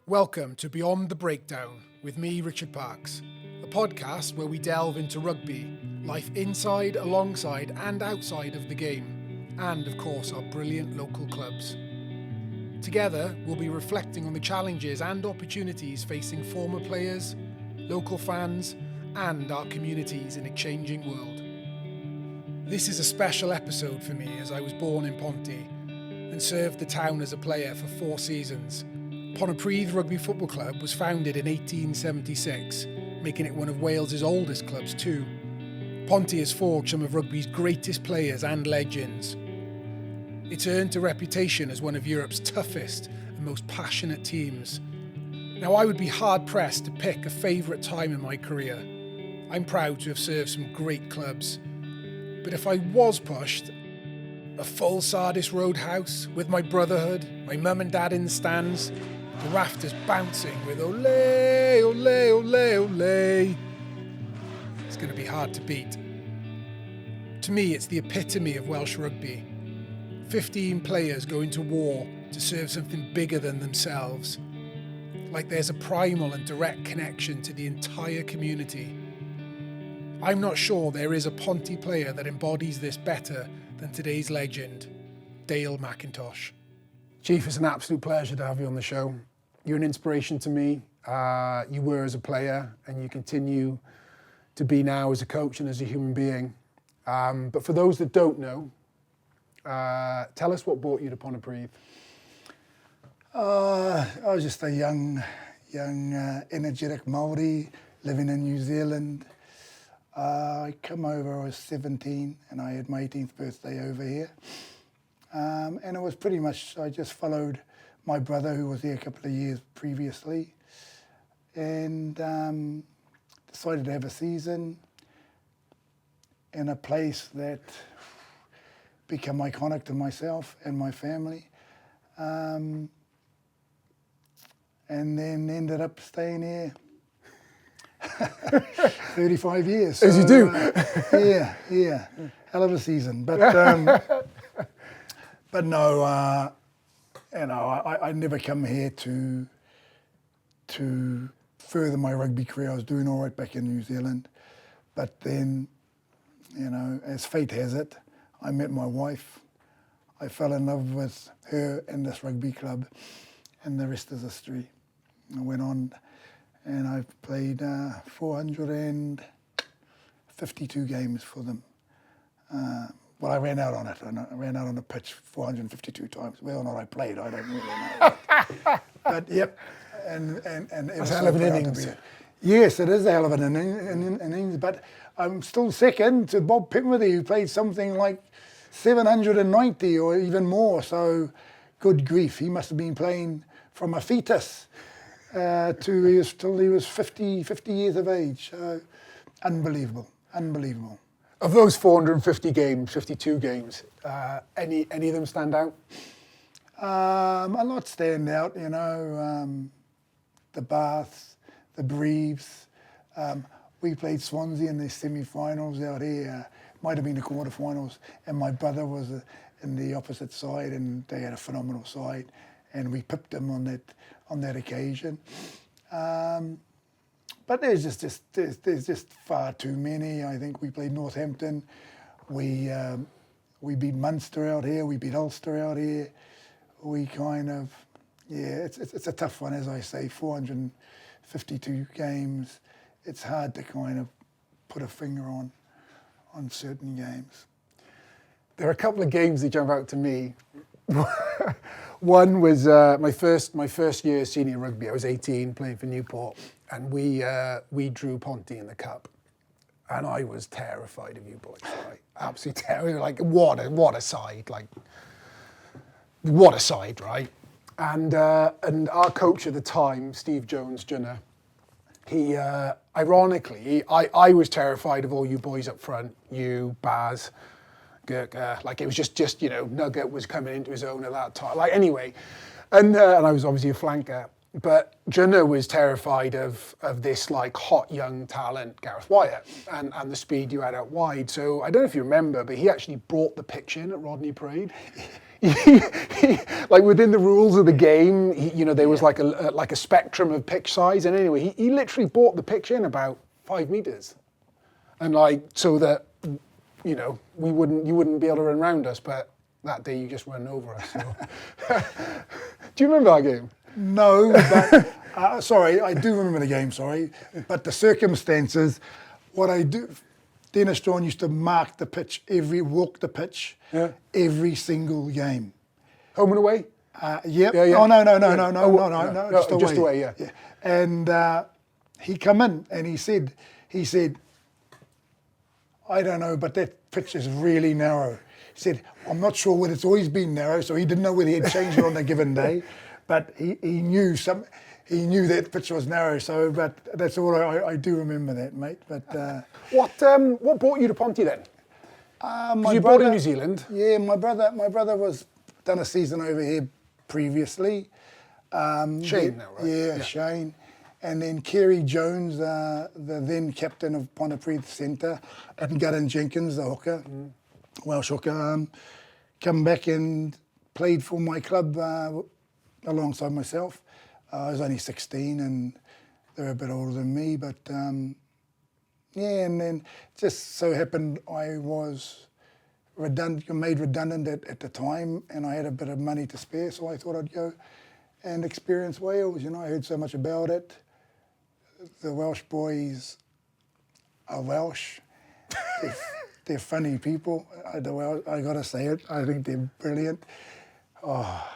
Welcome to Beyond the Breakdown with me, Richard Parks, a podcast where we delve into rugby, life inside, alongside and outside of the game, and of course our brilliant local clubs. Together, we'll be reflecting on the challenges and opportunities facing former players, local fans, and our communities in a changing world. This is a special episode for me as I was born in Ponty and served the town as a player for 4 seasons. Pontypridd Rugby Football Club was founded in 1876, making it one of Wales's oldest clubs too. Ponty has forged some of rugby's greatest players and legends. It's earned a reputation as one of Europe's toughest and most passionate teams. Now, I would be hard-pressed to pick a favourite time in my career. I'm proud to have served some great clubs. But if I was pushed, a full Sardis Road house with my brotherhood, my mum and dad in the stands, the rafters bouncing with ole, ole, ole, ole. It's going to be hard to beat. To me, it's the epitome of Welsh rugby. 15 players going to war to serve something bigger than themselves. Like there's a primal and direct connection to the entire community. I'm not sure there is a Ponty player that embodies this better than today's legend, Dale McIntosh. Chief, it's an absolute pleasure to have you on the show. You're an inspiration to me. You were as a player and you continue to be now as a coach and as a human being. But for those that don't know, tell us what brought you to Pontypridd. I was just a young, energetic Māori living in New Zealand. I come over, I was 17 and I had my 18th birthday over here. And it was pretty much, I just followed my brother who was here a couple of years previously and decided to have a season in a place that became iconic to myself and my family. And then ended up staying here 35 years. As you do. Yeah. Hell of a season. But no, I never come here to further my rugby career. I was doing all right back in New Zealand. But then, as fate has it, I met my wife. I fell in love with her and this rugby club, and the rest is history. I went on and I've played 452 games for them. Well, I ran out on it. I ran out on the pitch 452 times. Whether or not I played, I don't really know. But yep, and That's a hell of an innings. Yes, it is a hell of an innings. But I'm still second to Bob Pitworthy, who played something like 790 or even more. So, good grief, he must have been playing from a fetus till he was 50 years of age. So, unbelievable. Of those 450 games, 52 games, any of them stand out? A lot stand out, the Baths, the Brives. We played Swansea in the semi-finals out here. Might have been the quarter-finals, and my brother was in the opposite side, and they had a phenomenal side, and we pipped them on that occasion. But there's just far too many. I think we played Northampton. We beat Munster out here. We beat Ulster out here. We kind of, it's a tough one, as I say. 452 games. It's hard to kind of put a finger on certain games. There are a couple of games that jump out to me. One was my first year senior rugby. I was 18 playing for Newport, and we drew Ponty in the cup, and I was terrified of you boys. Right? Absolutely terrified. Like what a side! Like what a side, right? And our coach at the time, Steve Jones Jr. He ironically, I was terrified of all you boys up front. You, Baz, Gurka, like it was just Nugget was coming into his own at that time. Like anyway, and I was obviously a flanker, but Jenna was terrified of this like hot young talent, Gareth Wyatt, and the speed you had out wide. So I don't know if you remember, but he actually brought the pitch in at Rodney Parade. like within the rules of the game, there was like a spectrum of pitch size, and anyway, he literally brought the pitch in about 5 meters, and like so that you wouldn't be able to run around us, but that day you just run over us. So. Do you remember that game? No, but sorry, I do remember the game. Sorry, but the circumstances, what I do. Dennis John used to mark the pitch, walk the pitch, every single game. Home and away? Yep. Yeah. Oh, no, just away, yeah. And he come in and he said, I don't know, but that pitch is really narrow. He said, I'm not sure whether it's always been narrow, so he didn't know whether he had changed it on a given day, but he knew that pitch was narrow. So, but that's all I do remember that, mate. But what brought you to Ponty then? You brought in New Zealand. Yeah, my brother was done a season over here previously. Shane now, right? Yeah, Shane. And then Kerry Jones, the then captain of Pontypridd Centre, and Gavin Jenkins, the hooker, Welsh hooker, come back and played for my club alongside myself. I was only 16 and they were a bit older than me, but and then just so happened I was made redundant at the time, and I had a bit of money to spare, so I thought I'd go and experience Wales. I heard so much about it. The Welsh boys are Welsh. They're funny people. I got to say it. I think they're brilliant. Oh,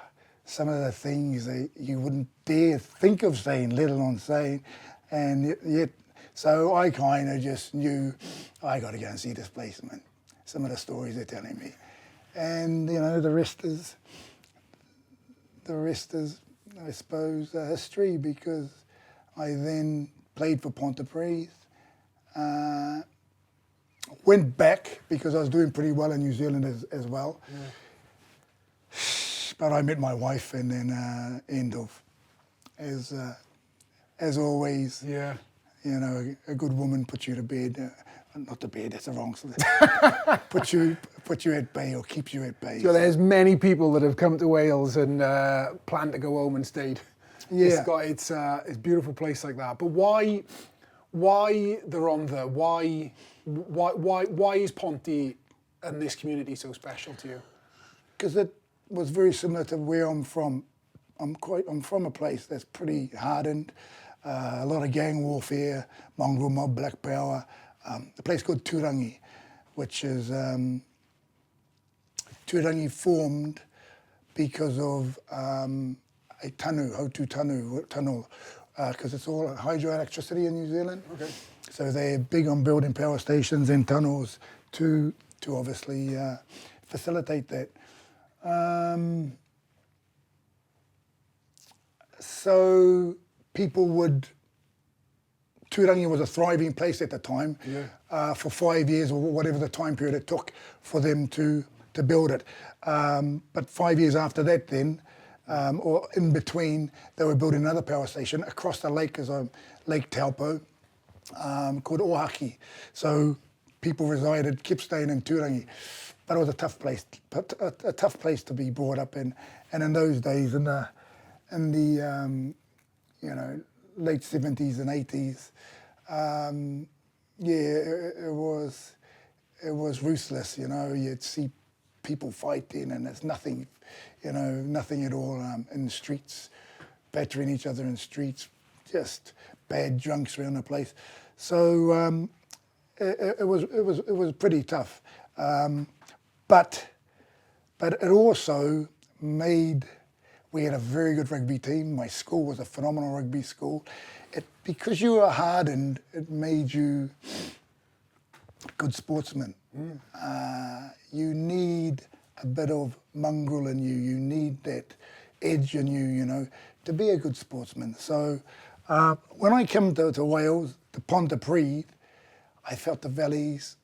some of the things that you wouldn't dare think of saying, let alone saying, and yet, so I kind of just knew I got to go and see this place, man. Some of the stories they're telling me, and the rest is, I suppose, history, because I then played for Pontypridd. Went back because I was doing pretty well in New Zealand as well. Yeah. But I met my wife, and then end of, as always. Yeah. A good woman puts you to bed. Not to bed, that's the wrong sort. Put you at bay or keeps you at bay. So there's many people that have come to Wales and planned to go home and stayed. Yeah. It's a beautiful place like that. But why the Rhondda? Why is Ponty and this community so special to you? Because it was very similar to where I'm from. I'm from a place that's pretty hardened, a lot of gang warfare, mongrel mob, black power. A place called Turangi, which is Turangi formed because of a Hotu tunnel, because it's all hydroelectricity in New Zealand. Okay. So they're big on building power stations and tunnels to obviously facilitate that. So people would. Turangi was a thriving place at the time, for 5 years or whatever the time period it took for them to build it. But 5 years after that then, or in between, they were building another power station across the lake, as Lake Taupo, called Oahu. So people resided, kept staying in Turangi. But it was a tough place to be brought up in. And in those days, in the late 70s and 80s, it was ruthless. You'd see people fighting, and there's nothing at all in the streets, battering each other in the streets, just bad drunks around the place. So it was pretty tough, but it also made. We had a very good rugby team. My school was a phenomenal rugby school. Because you were hardened, it made you good sportsmen. You need a bit of mongrel in you. You need that edge in you, to be a good sportsman. So when I came to Wales, to Pontypridd, I felt the valleys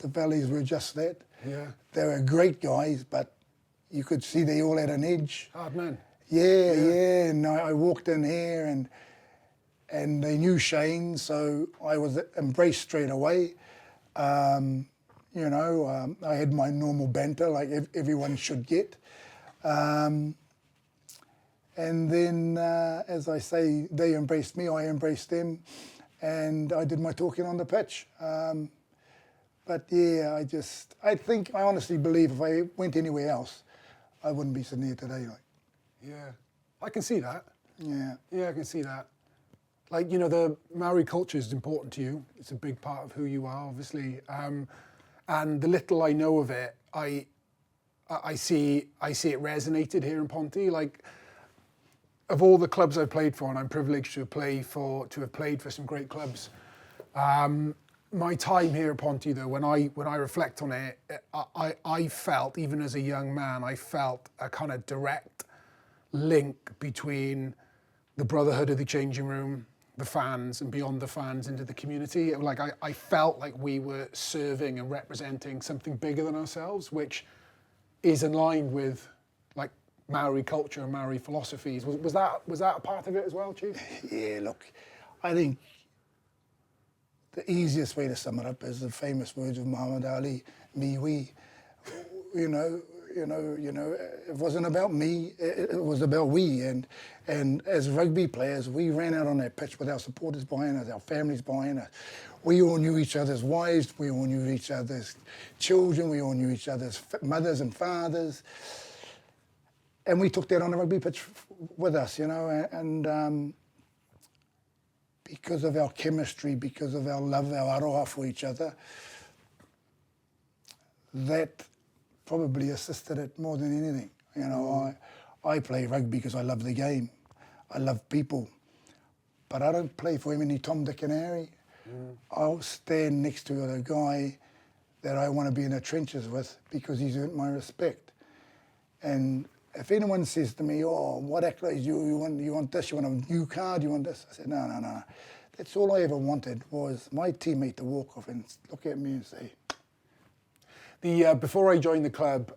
were just that. Yeah. They were great guys, but you could see they all had an edge. Hard men. Yeah. And I walked in here and they knew Shane, so I was embraced straight away. you know. I had my normal banter like everyone should get. And then, as I say, they embraced me, I embraced them, and I did my talking on the pitch. But yeah, I honestly believe if I went anywhere else, I wouldn't be sitting here today. Like, Yeah, I can see that. yeah. Yeah, I can see that. Like, you know, the Maori culture is important to you. It's a big part of who you are, obviously. And the little I know of it, I see it resonated here in Ponty. Like, of all the clubs I've played for, and I'm privileged to have played for some great clubs. My time here at Ponty, though, when I reflect on it, I felt, even as a young man, I felt a kind of direct link between the brotherhood of the changing room, the fans, and beyond the fans into the community. Like I felt like we were serving and representing something bigger than ourselves, which is in line with like Maori culture and Maori philosophies. Was that a part of it as well, Chief? Yeah, look, I think the easiest way to sum it up is the famous words of Muhammad Ali, me, we. You know, it wasn't about me, it was about we. And as rugby players, we ran out on that pitch with our supporters behind us, our families behind us. We all knew each other's wives, we all knew each other's children, we all knew each other's mothers and fathers. And we took that on the rugby pitch with us, you know, and because of our chemistry, because of our love, our aroha for each other, that probably assisted it more than anything. You know, I play rugby because I love the game. I love people. But I don't play for any Tom, Dick and Harry. I'll stand next to a guy that I want to be in the trenches with because he's earned my respect. And if anyone says to me, oh, what accolades you want this, you want a new card, you want this? I said, no. That's all I ever wanted was my teammate to walk off and look at me and say. Before I joined the club,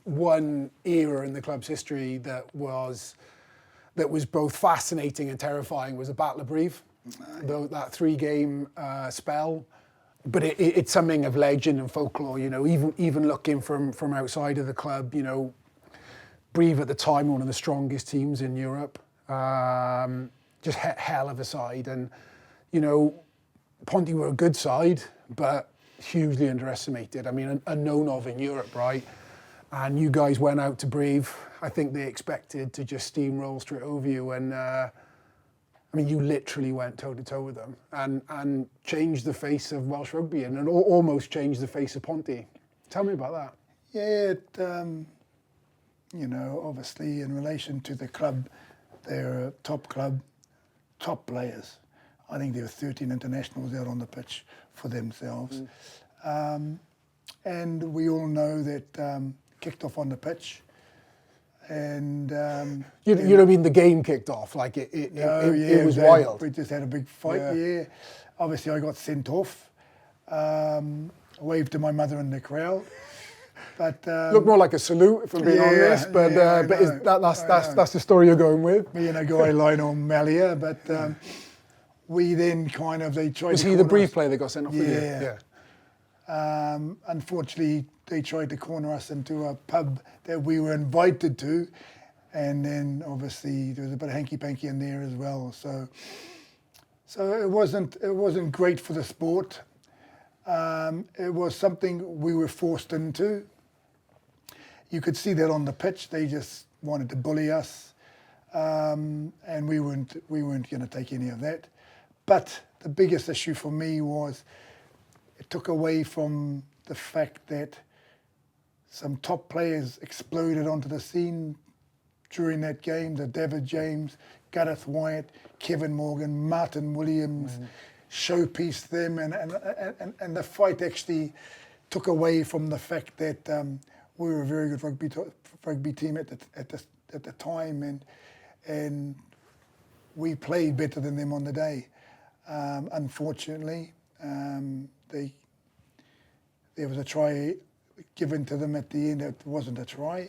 one era in the club's history that was both fascinating and terrifying was the Battle of Brive, that 3-game spell. But it's something of legend and folklore, you know, even looking from outside of the club, you know, Brive at the time, one of the strongest teams in Europe, just hell of a side. And, you know, Ponty were a good side, but hugely underestimated. I mean, unknown of in Europe, right? And you guys went out to Brive. I think they expected to just steamroll straight over you. And, I mean, you literally went toe-to-toe with them and changed the face of Welsh rugby and almost changed the face of Ponty. Tell me about that. Yeah, you know, obviously in relation to the club, they're a top club, top players. I think there were 13 internationals out on the pitch for themselves. And we all know that kicked off on the pitch. And you don't mean the game kicked off, like it was wild. We just had a big fight, yeah. Obviously I got sent off, waved to my mother in the crowd. But looked more like a salute, if I'm being honest, but that's the story you're going with. Me and a guy Lionel Malia, but we then kind of, they tried Was to he the Brive player that got sent off? Yeah. Unfortunately, they tried to corner us into a pub that we were invited to, and then obviously there was a bit of hanky-panky in there as well. So it wasn't great for the sport. It was something we were forced into. You could see that on the pitch. They just wanted to bully us, and we weren't going to take any of that. But the biggest issue for me was it took away from the fact that some top players exploded onto the scene during that game. The David James, Gareth Wyatt, Kevin Morgan, Martin Williams, showpieced them, and the fight actually took away from the fact that we were a very good rugby team at the time, and we played better than them on the day. Unfortunately, there was a try given to them at the end. It wasn't a try,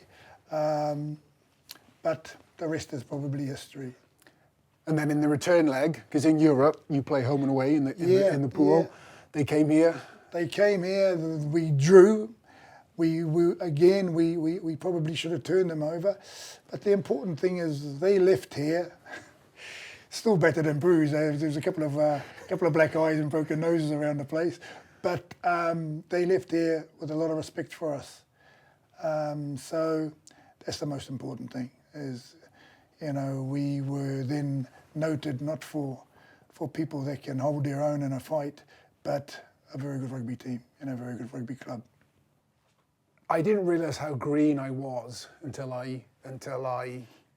but the rest is probably history. And then in the return leg, because in Europe you play home and away in the pool, they came here. They came here, we drew. We probably should have turned them over. But the important thing is they left here still battered and bruised. There's a couple of black eyes and broken noses around the place. But they left here with a lot of respect for us. So that's the most important thing is, we were then noted not for people that can hold their own in a fight, but a very good rugby team and a very good rugby club. I didn't realise how green I was until I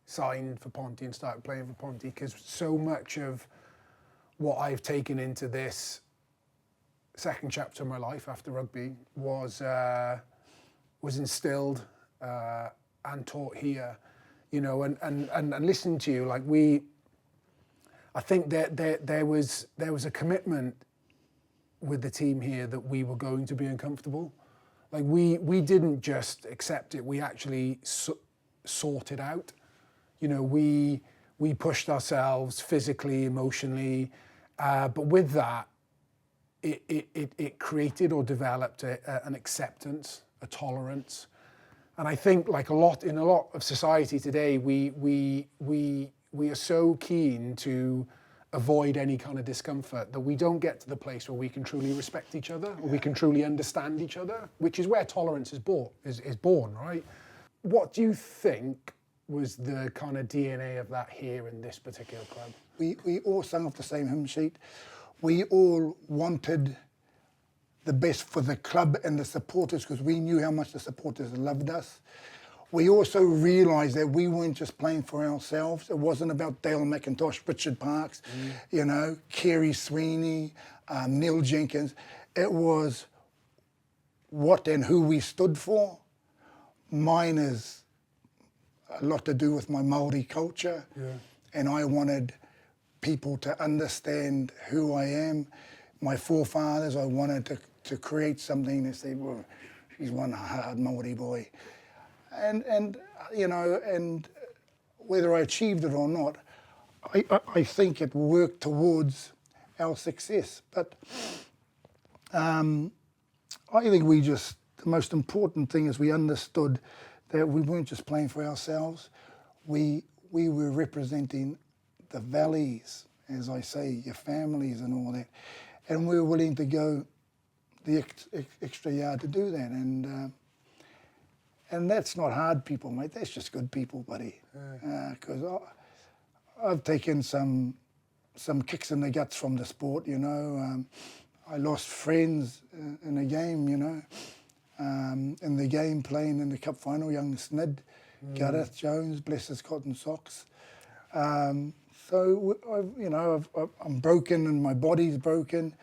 signed for Ponty and started playing for Ponty, because so much of what I've taken into this second chapter of my life after rugby was instilled and taught here, and listening to you, I think that there was a commitment with the team here that we were going to be uncomfortable. Like we didn't just accept it, we actually sought it out. We pushed ourselves physically, emotionally, but with that, it created or developed an acceptance, a tolerance. And I think in a lot of society today, we are so keen to avoid any kind of discomfort that we don't get to the place where we can truly respect each other, or we can truly understand each other, which is where tolerance is born, right? What do you think was the kind of DNA of that here in this particular club? We all sung off the same hymn sheet. We all wanted the best for the club and the supporters, because we knew how much the supporters loved us. We also realised that we weren't just playing for ourselves. It wasn't about Dale McIntosh, Richard Parks, Kerry Sweeney, Neil Jenkins. It was what and who we stood for. Mine is a lot to do with my Māori culture, and I wanted people to understand who I am. My forefathers, I wanted to create something that said, well, he's one hard Māori boy. And whether I achieved it or not, I think it worked towards our success. But I think the most important thing is we understood that we weren't just playing for ourselves. We were representing the valleys, as I say, your families and all that. And we were willing to go the extra yard to do that. And that's not hard people, mate. That's just good people, buddy. Because I've taken some kicks in the guts from the sport, I lost friends in a game, in the game playing in the cup final, young Snid, Gareth Jones, bless his cotton socks. So, I'm broken and my body's broken.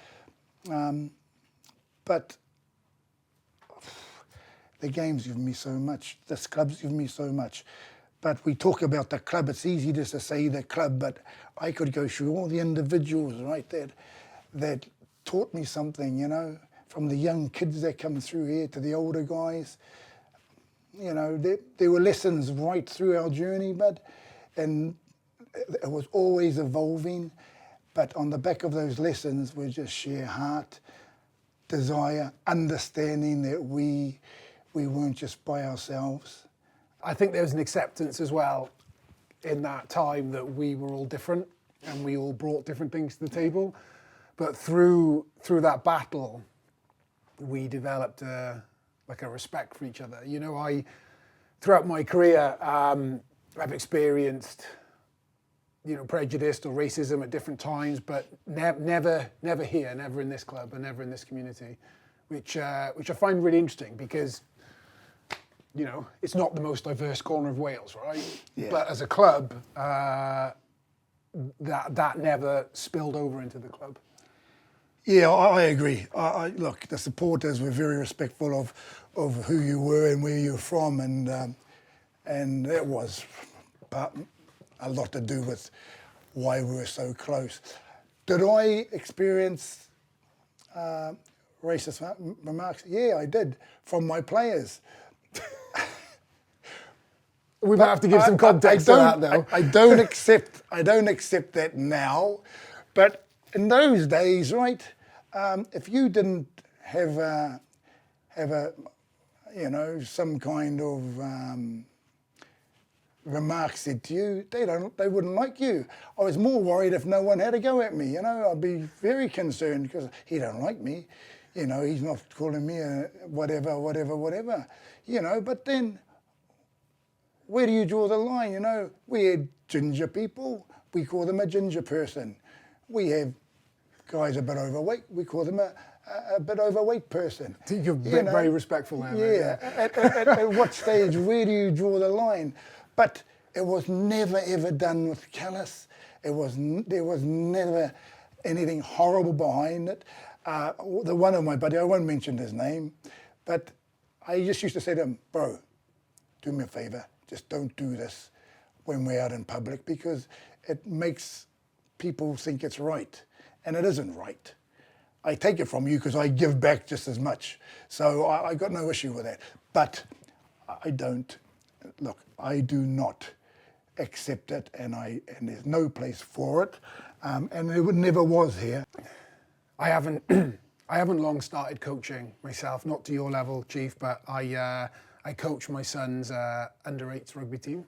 But the game's given me so much, this club's given me so much. But we talk about the club, it's easy just to say the club, but I could go through all the individuals, right, that taught me something, from the young kids that come through here to the older guys. There were lessons right through our journey, and it was always evolving. But on the back of those lessons was just sheer heart, desire, understanding that we weren't just by ourselves. I think there was an acceptance as well in that time that we were all different and we all brought different things to the table. But through that battle, we developed a respect for each other. Throughout my career, I've experienced prejudice or racism at different times, but never here, never in this club and never in this community, which I find really interesting because, it's not the most diverse corner of Wales, right? Yeah. But as a club, that never spilled over into the club. Yeah, I agree. Look, the supporters were very respectful of who you were and where you're from, and it was a lot to do with why we were so close. Did I experience racist remarks? Yeah, I did, from my players. We might have to give some context to that, though. I don't accept that now, but in those days, right? If you didn't have a you know, some kind of remark said to you, they wouldn't like you. I was more worried if no one had a go at me, you know. I'd be very concerned because he don't like me, you know, he's not calling me a whatever, you know. But then, where do you draw the line, you know? We had ginger people, we call them a ginger person. We have guys a bit overweight, we call them a bit overweight person. You're very respectful there, mate. Yeah. At what stage, where do you draw the line? But it was never ever done with callous. There was never anything horrible behind it. The one of my buddy, I won't mention his name, but I just used to say to him, bro, do me a favour, just don't do this when we're out in public, because it makes people think it's right, and it isn't right. I take it from you because I give back just as much. So I got no issue with that. But I do not accept it, and there's no place for it. And it never was here. I haven't long started coaching myself, not to your level, Chief, but I coach my son's under-8s rugby team.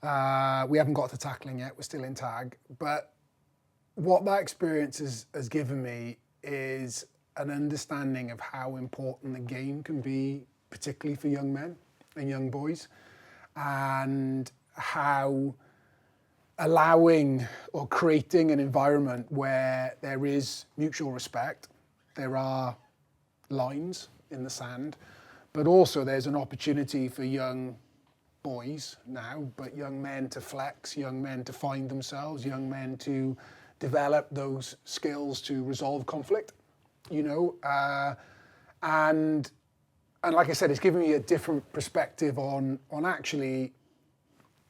We haven't got to tackling yet, we're still in tag. But what that experience has given me is an understanding of how important the game can be, particularly for young men and young boys, and how allowing or creating an environment where there is mutual respect, there are lines in the sand, but also there's an opportunity for young boys now, but young men to flex, young men to find themselves, young men to develop those skills to resolve conflict, you know, and like I said, it's given me a different perspective on actually,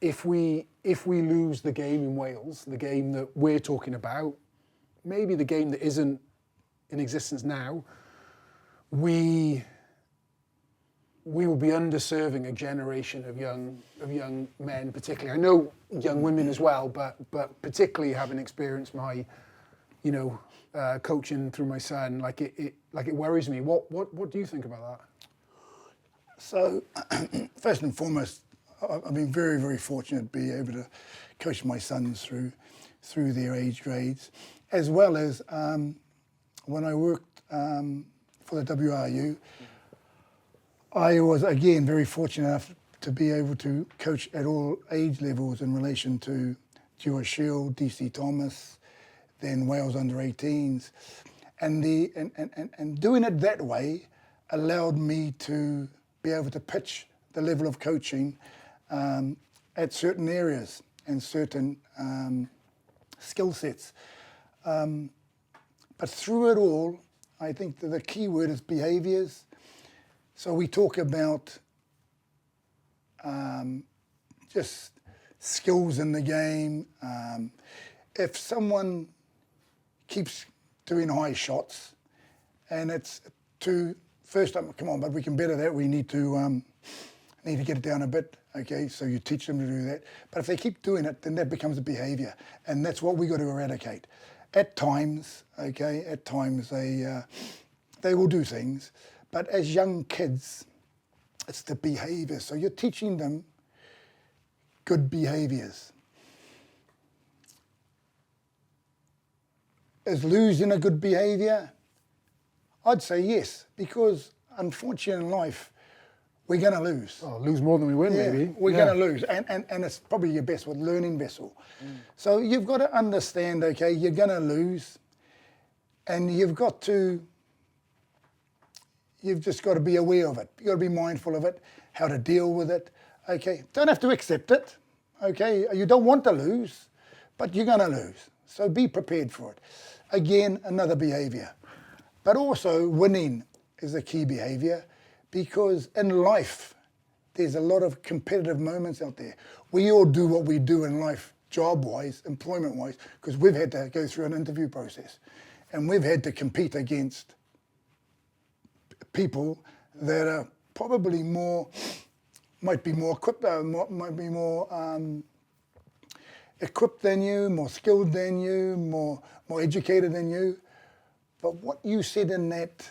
if we lose the game in Wales, the game that we're talking about, maybe the game that isn't in existence now, we will be underserving a generation of young men, particularly. I know young women as well, but particularly having experienced my, you know, coaching through my son, like it worries me. What do you think about that? So, first and foremost, I've been very, very fortunate to be able to coach my sons through their age grades, as well as when I worked for the WRU. I was, again, very fortunate enough to be able to coach at all age levels in relation to Dewar Shield, DC Thomas, then Wales under-18s. And doing it that way allowed me to be able to pitch the level of coaching at certain areas and certain skill sets. But through it all, I think that the key word is behaviours. So we talk about just skills in the game. If someone keeps doing high shots and it's first up, come on, but we can better that. We need to get it down a bit. Okay, so you teach them to do that. But if they keep doing it, then that becomes a behaviour, and that's what we got to eradicate. At times, they will do things. But as young kids, it's the behaviour. So you're teaching them good behaviours. Is losing a good behaviour? I'd say yes, because unfortunately in life, we're going to lose. Oh, lose more than we win, maybe. We're going to lose. And it's probably your best with learning vessel. So you've got to understand, okay, you're going to lose, and you've just got to be aware of it. You've got to be mindful of it, how to deal with it. Okay, don't have to accept it. Okay, you don't want to lose, but you're going to lose. So be prepared for it. Again, another behaviour. But also winning is a key behaviour, because in life, there's a lot of competitive moments out there. We all do what we do in life, job-wise, employment-wise, because we've had to go through an interview process, and we've had to compete against people that are probably might be more equipped than you, more skilled than you, more educated than you. But what you said in that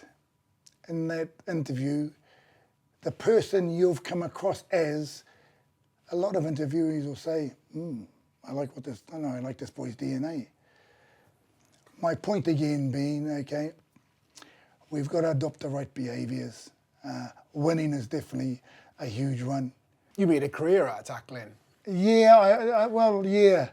in that interview the person you've come across as. A lot of interviewees will say, I like this boy's DNA. My point again being, okay, we've got to adopt the right behaviours. Winning is definitely a huge one. You made a career out of tackling. Yeah,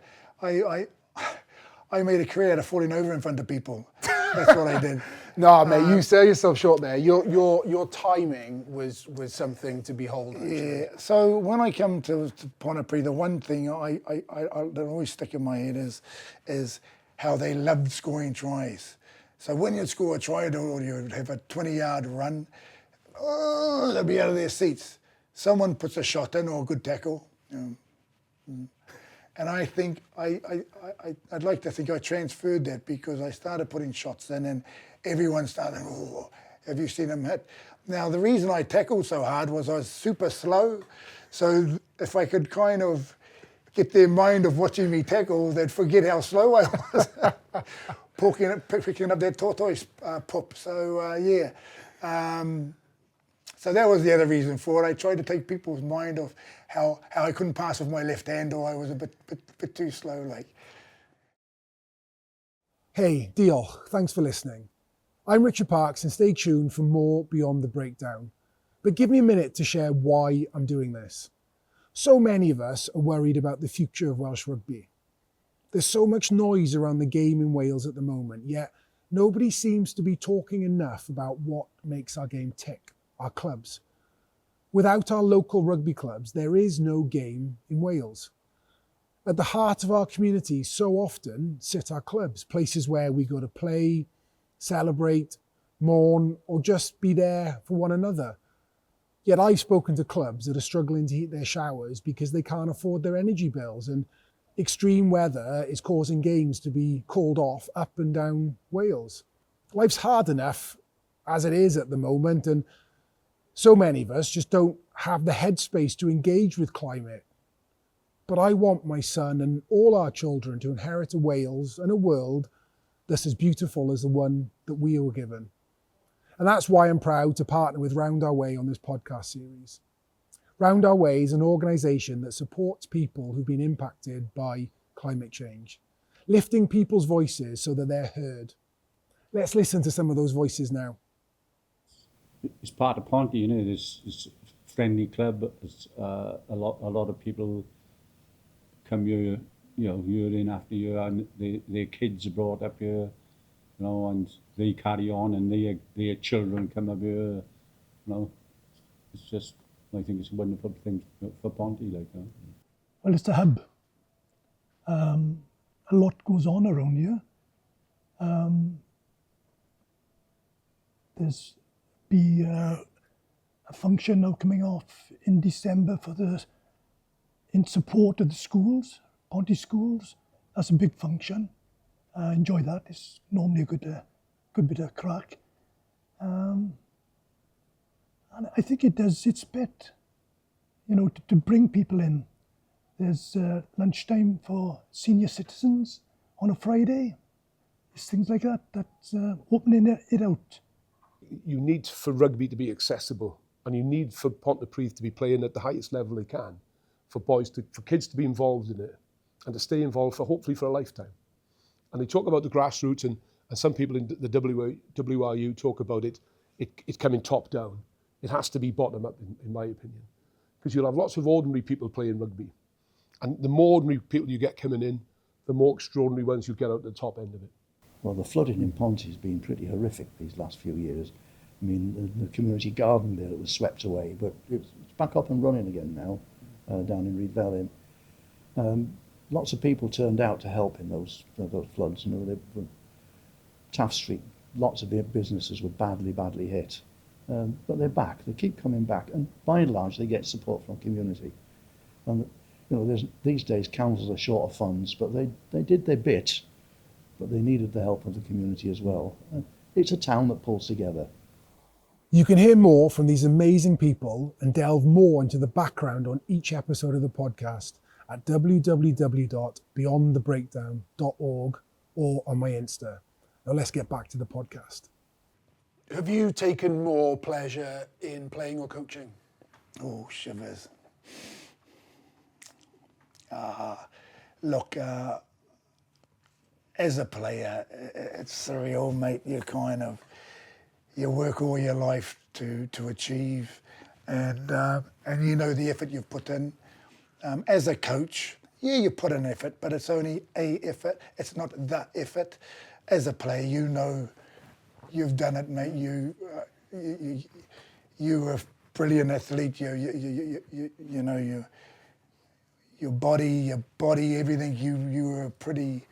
I made a career out of falling over in front of people. That's what I did. No, mate, you sell yourself short there. Your timing was something to behold. Actually. Yeah. So when I come to Pontypridd, the one thing that always stick in my head is how they loved scoring tries. So when you'd score a try or you'd have a 20-yard run, they'd be out of their seats. Someone puts a shot in or a good tackle. And I think I'd like to think I transferred that, because I started putting shots in and everyone started, have you seen him hit? Now, the reason I tackled so hard was I was super slow. So if I could kind of get their mind of watching me tackle, they'd forget how slow I was. Picking up that tortoise pup. So, so that was the other reason for it. I tried to take people's mind off how I couldn't pass with my left hand, or I was a bit too slow. Like. Hey, Deal, thanks for listening. I'm Richard Parks, and stay tuned for more Beyond the Breakdown. But give me a minute to share why I'm doing this. So many of us are worried about the future of Welsh rugby. There's so much noise around the game in Wales at the moment, yet nobody seems to be talking enough about what makes our game tick, our clubs. Without our local rugby clubs, there is no game in Wales. At the heart of our community so often sit our clubs, places where we go to play, celebrate, mourn, or just be there for one another. Yet I've spoken to clubs that are struggling to heat their showers because they can't afford their energy bills, and extreme weather is causing games to be called off up and down Wales. Life's hard enough as it is at the moment, and so many of us just don't have the headspace to engage with climate. But I want my son and all our children to inherit a Wales and a world that's as beautiful as the one that we were given. And that's why I'm proud to partner with Round Our Way on this podcast series. Round Our Way is an organisation that supports people who've been impacted by climate change, lifting people's voices so that they're heard. Let's listen to some of those voices now. It's part of Ponty, you know, this friendly club. It's, a lot of people come here, you know, year in after year, and their kids are brought up here, you know, and they carry on, and their children come up here, you know. It's just, I think it's a wonderful thing for Ponty, like that. Well, it's a hub. A lot goes on around here. There's a function now coming off in December in support of the schools, Ponty schools. That's a big function. I enjoy that. It's normally a good bit of crack. And I think it does its bit, you know, to bring people in. There's lunchtime for senior citizens on a Friday. There's things like that. That's opening it out. You need for rugby to be accessible, and you need for Pontypridd to be playing at the highest level they can, for kids to be involved in it, and to stay involved hopefully for a lifetime. And they talk about the grassroots, and some people in the WRU talk about it coming top down. It has to be bottom up, in my opinion, because you'll have lots of ordinary people playing rugby, and the more ordinary people you get coming in, the more extraordinary ones you get out at the top end of it. Well, the flooding in Ponty has been pretty horrific these last few years. I mean, the community garden there, it was swept away, but it's back up and running again now, down in Reed Valley. Lots of people turned out to help in those floods. You know, Taff Street, lots of their businesses were badly hit, but they're back. They keep coming back, and by and large, they get support from community. And you know, these days councils are short of funds, but they did their bit. But they needed the help of the community as well. It's a town that pulls together. You can hear more from these amazing people and delve more into the background on each episode of the podcast at www.beyondthebreakdown.org or on my Insta. Now let's get back to the podcast. Have you taken more pleasure in playing or coaching? Oh, shivers. Look, as a player, it's surreal, mate. You work all your life to achieve, and you know the effort you've put in. As a coach, yeah, you put in effort, but it's only a effort. It's not the effort. As a player, you know you've done it, mate. You're a brilliant athlete. You know your body, everything. You were a pretty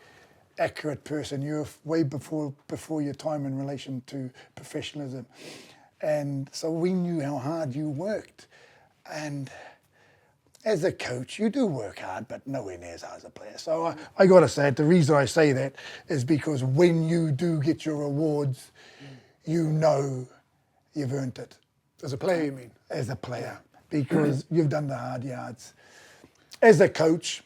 accurate person. You're way before your time in relation to professionalism, and so we knew how hard you worked. And as a coach, you do work hard, but nowhere near as hard as a player. So I got to say it. The reason I say that is because when you do get your rewards, you know you've earned it. As a player, you mean? As a player, because you've done the hard yards. As a coach,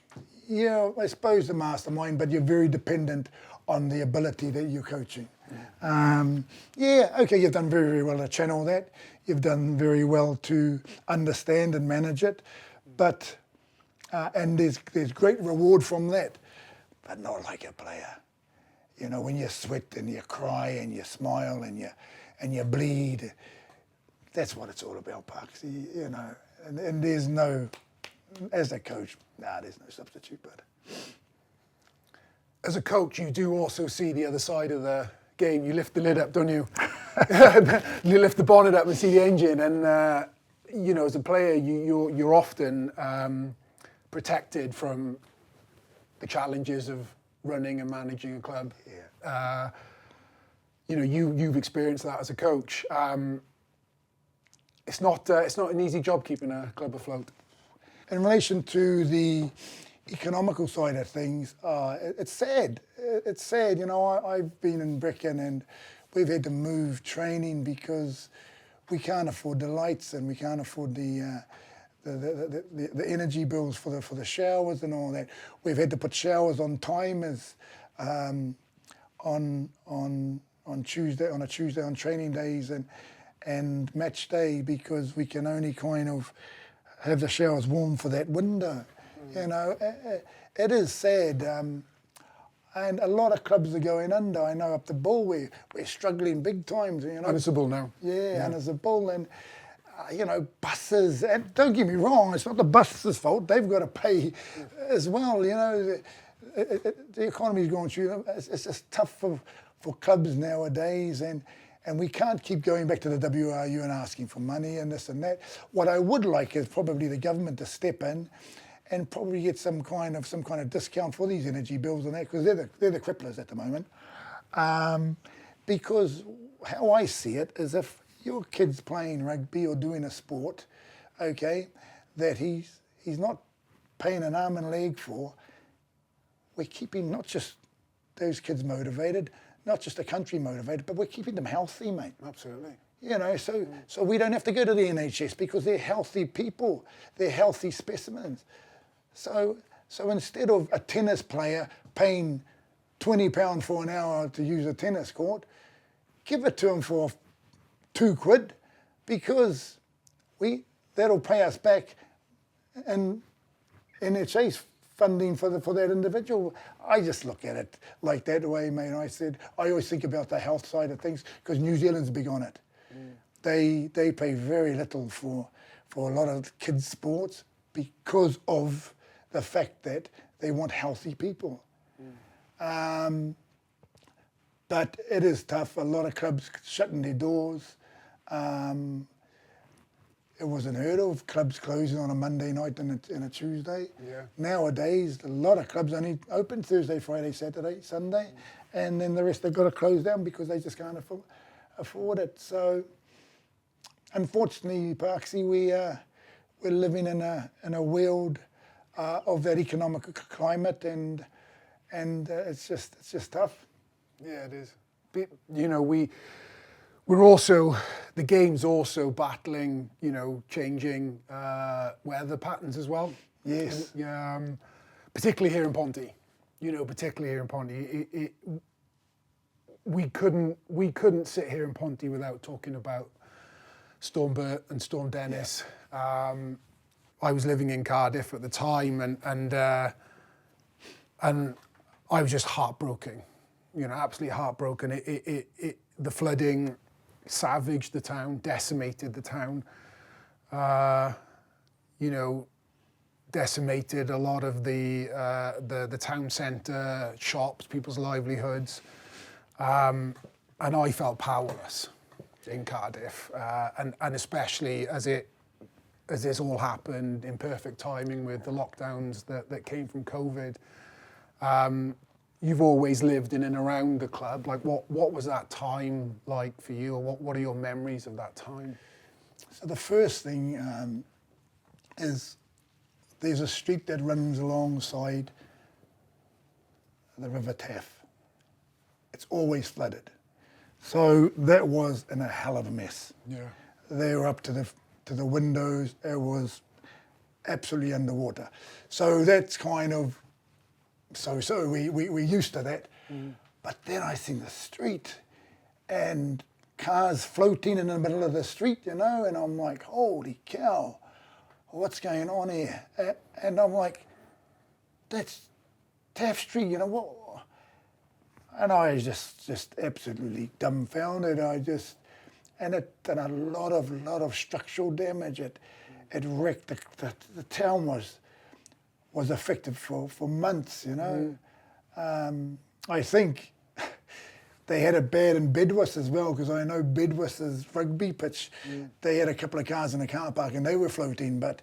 yeah, I suppose the mastermind, but you're very dependent on the ability that you're coaching. Yeah, okay, you've done very, very well to channel that. You've done very well to understand and manage it. But and there's great reward from that, but not like a player. You know, when you sweat and you cry and you smile and you bleed, that's what it's all about, Parks. You know, and there's no, as a coach, there's no substitute. But as a coach, you do also see the other side of the game. You lift the lid up, don't you? You lift the bonnet up and see the engine, and you know, as a player, you're often protected from the challenges of running and managing a club. Yeah. You know, you've experienced that as a coach. It's not an easy job keeping a club afloat. In relation to the economical side of things, it's sad. It's sad. You know, I've been in Brecon and we've had to move training because we can't afford the lights and we can't afford the energy bills for the showers and all that. We've had to put showers on timers on Tuesday on training days and match day because we can only kind of have the showers warm for that window. You know, it is sad. And a lot of clubs are going under. I know up the Bull, we're struggling big times. You know, And it's a Bull now. Yeah, and it's a Bull, and you know, buses. And don't get me wrong, it's not the buses' fault. They've got to pay as well. You know, the economy's going through. It's just tough for clubs nowadays, and we can't keep going back to the WRU and asking for money and this and that. What I would like is probably the government to step in and probably get some kind of discount for these energy bills and that, because they're the cripplers at the moment. Because how I see it is if your kid's playing rugby or doing a sport, okay, that he's not paying an arm and a leg for, we're keeping not just those kids motivated, not just the country motivated, but we're keeping them healthy, mate. Absolutely. You know, so we don't have to go to the NHS because they're healthy people, they're healthy specimens. So instead of a tennis player paying £20 for an hour to use a tennis court, give it to him for £2 because that'll pay us back in NHS funding for that individual. I just look at it like that way, mate. I always think about the health side of things because New Zealand's big on it. They pay very little for a lot of kids' sports because of the fact that they want healthy people. But it is tough. A lot of clubs shutting their doors. It was unheard of, clubs closing on a Monday night and a Tuesday. Yeah. Nowadays, a lot of clubs only open Thursday, Friday, Saturday, Sunday, and then the rest they've got to close down because they just can't afford it. So, unfortunately, Parksy, we're living in a world of that economic climate, and it's just tough. Yeah, it is. But, you know, we're also, the game's also battling, you know, changing weather patterns as well. Yes. Particularly here in Ponty. You know, particularly here in Ponty. we couldn't sit here in Ponty without talking about Storm Bert and Storm Dennis. I was living in Cardiff at the time, and I was just heartbroken, absolutely heartbroken. The flooding savaged the town, decimated the town. Decimated a lot of the town centre, shops, people's livelihoods, and I felt powerless in Cardiff, and especially as this all happened in perfect timing with the lockdowns that came from COVID. You've always lived in and around the club. Like, what was that time like for you, or what are your memories of that time? So the first thing is there's a street that runs alongside the River Taff. It's always flooded. So that was in a hell of a mess. Yeah. They were up to the windows. It was absolutely underwater. So that's kind of, so we're used to that. But then I see the street and cars floating in the middle of the street, and I'm like, holy cow, what's going on here? And I'm like, that's Taff Street, what? And I was just absolutely dumbfounded. And it did a lot of structural damage. It wrecked the town was affected for months, I think they had it bad in Bedwas as well, because I know Bedwas' rugby pitch, they had a couple of cars in the car park and they were floating, but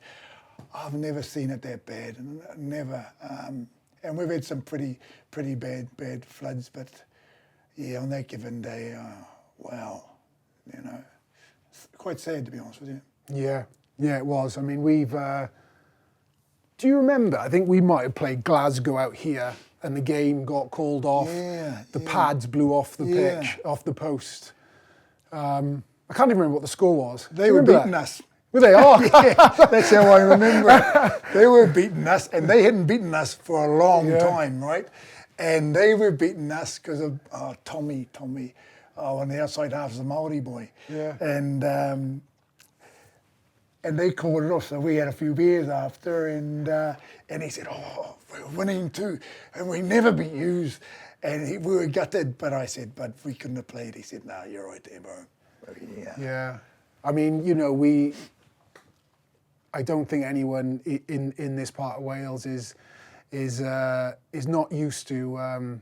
I've never seen it that bad, never. And we've had some pretty bad floods, but yeah, on that given day, wow, it's quite sad, to be honest with you. Yeah, it was. I mean, do you remember, I think we might have played Glasgow out here and the game got called off. The pads blew off the pitch, off the post. I can't even remember what the score was. They were beating us. Were they? Oh, yeah, that's how I remember it. They were beating us, and they hadn't beaten us for a long time, right? And they were beating us because of Tommy, on the outside half is a Māori boy. Yeah. And they called it off, so we had a few beers after, and he said, oh, we're winning too, and we never beat yous. And we were gutted, but I said, but we couldn't have played. He said, no, you're right there, bro. Yeah. I mean, I don't think anyone in this part of Wales is not used to,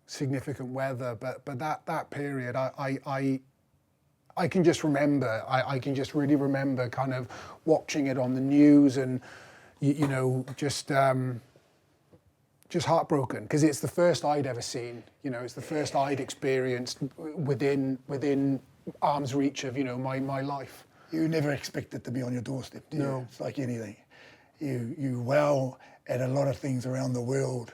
significant weather. But that period, I can just remember. I can just really remember kind of watching it on the news and, just heartbroken, because it's the first I'd ever seen. It's the first I'd experienced within arm's reach of my life. You never expect it to be on your doorstep, do you? No. It's like anything. You wow at a lot of things around the world,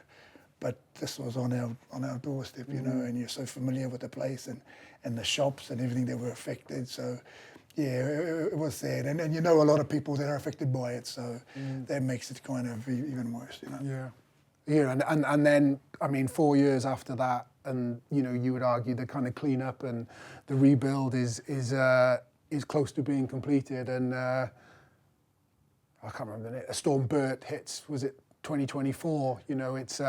but this was on our doorstep, and you're so familiar with the place and the shops and everything that were affected. So yeah, it was sad, and a lot of people that are affected by it, so that makes it kind of even worse, Yeah, and then, I mean, 4 years after that, and you would argue the kind of cleanup and the rebuild is close to being completed, and I can't remember the name. A Storm Bert hits, was it 2024? It's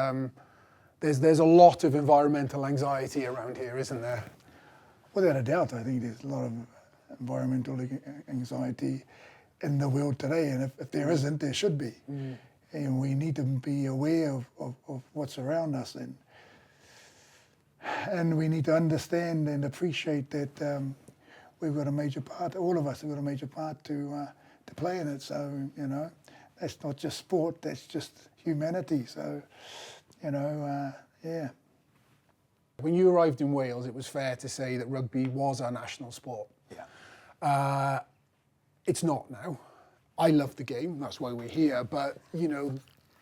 there's a lot of environmental anxiety around here, isn't there? Without a doubt, I think there's a lot of environmental anxiety in the world today, and if there isn't, there should be. And we need to be aware of what's around us, and we need to understand and appreciate that we've got a major part, all of us have got a major part to play in it. So, that's not just sport, that's just humanity. So, yeah. When you arrived in Wales, it was fair to say that rugby was our national sport. Yeah. It's not now. I love the game, that's why we're here, but,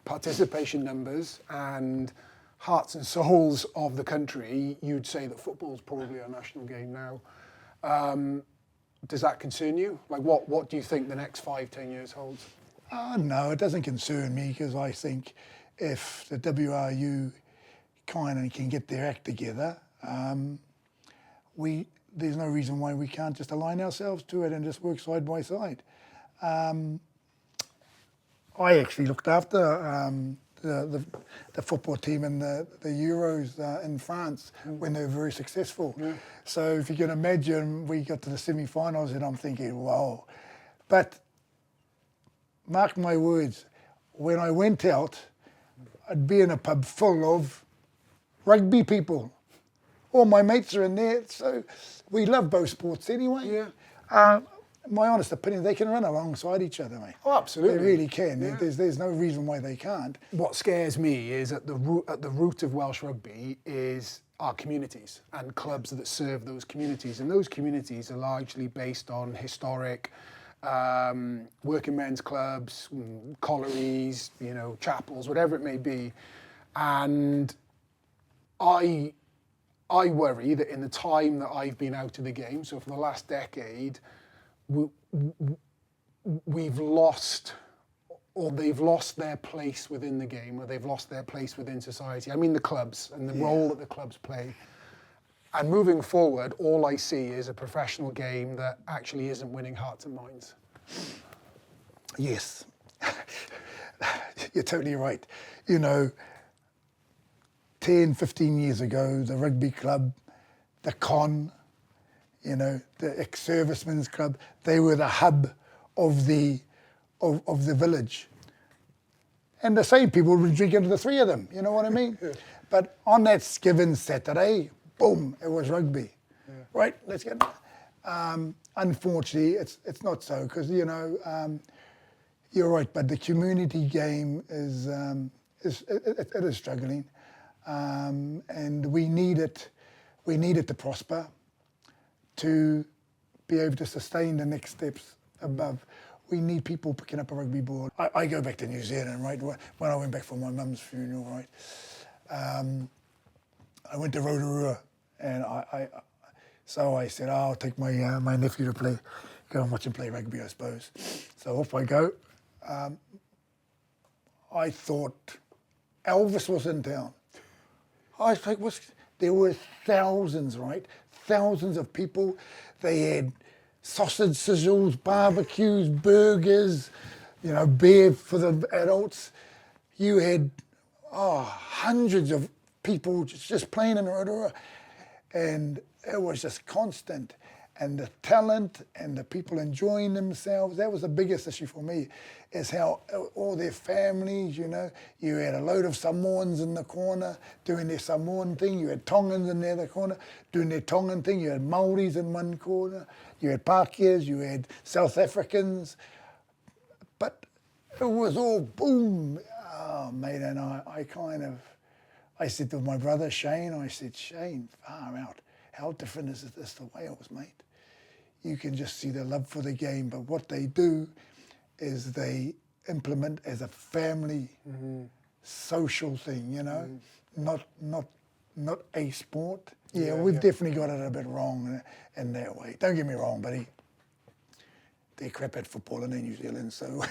participation numbers and hearts and souls of the country, you'd say that football's probably our national game now. Does that concern you? Like, what do you think the next 5-10 years holds? No, it doesn't concern me, because I think if the WRU kind of can get their act together, There's no reason why we can't just align ourselves to it and just work side by side. I actually looked after the football team in the Euros in France when they were very successful. Yeah. So if you can imagine, we got to the semi-finals and I'm thinking, wow. But mark my words, when I went out, I'd be in a pub full of rugby people. All my mates are in there, so we love both sports anyway. Yeah. My honest opinion, they can run alongside each other, mate. Oh, absolutely. They really can. Yeah. There's no reason why they can't. What scares me is at the root of Welsh rugby is our communities and clubs that serve those communities. And those communities are largely based on historic working men's clubs, collieries, chapels, whatever it may be. And I worry that in the time that I've been out of the game, so for the last decade, we've lost, or they've lost their place within the game, or they've lost their place within society. I mean the clubs and the role that the clubs play. And moving forward, all I see is a professional game that actually isn't winning hearts and minds. Yes, you're totally right. 10, 15 years ago, the rugby club, the con, the ex-servicemen's club, they were the hub of the village. And the same people would drink into the three of them, you know what I mean? Yeah. But on that given Saturday, boom, it was rugby. Yeah. Right, let's get unfortunately, it's not so, because, you're right, but the community game is struggling. And we need it to prosper, to be able to sustain the next steps above. We need people picking up a rugby board. I go back to New Zealand, right? When I went back for my mum's funeral, right? I went to Rotorua, and so I said, I'll take my my nephew to go and watch him play rugby, I suppose. So off I go. I thought Elvis was in town. I was like, there were thousands, right? Thousands of people. They had sausage sizzles, barbecues, burgers, beer for the adults. You had hundreds of people just playing in Rotorua. And it was just constant. And the talent and the people enjoying themselves, that was the biggest issue for me, is how all their families, you had a load of Samoans in the corner doing their Samoan thing, you had Tongans in the other corner doing their Tongan thing, you had Maoris in one corner, you had Pākehās, you had South Africans, but it was all boom. Oh, mate, and I said to my brother Shane, Shane, far out, how different is this to Wales, mate? You can just see the love for the game, but what they do is they implement as a family social thing, not a sport. Yeah, we've definitely got it a bit wrong in that way. Don't get me wrong, buddy. They're crap at football in New Zealand, so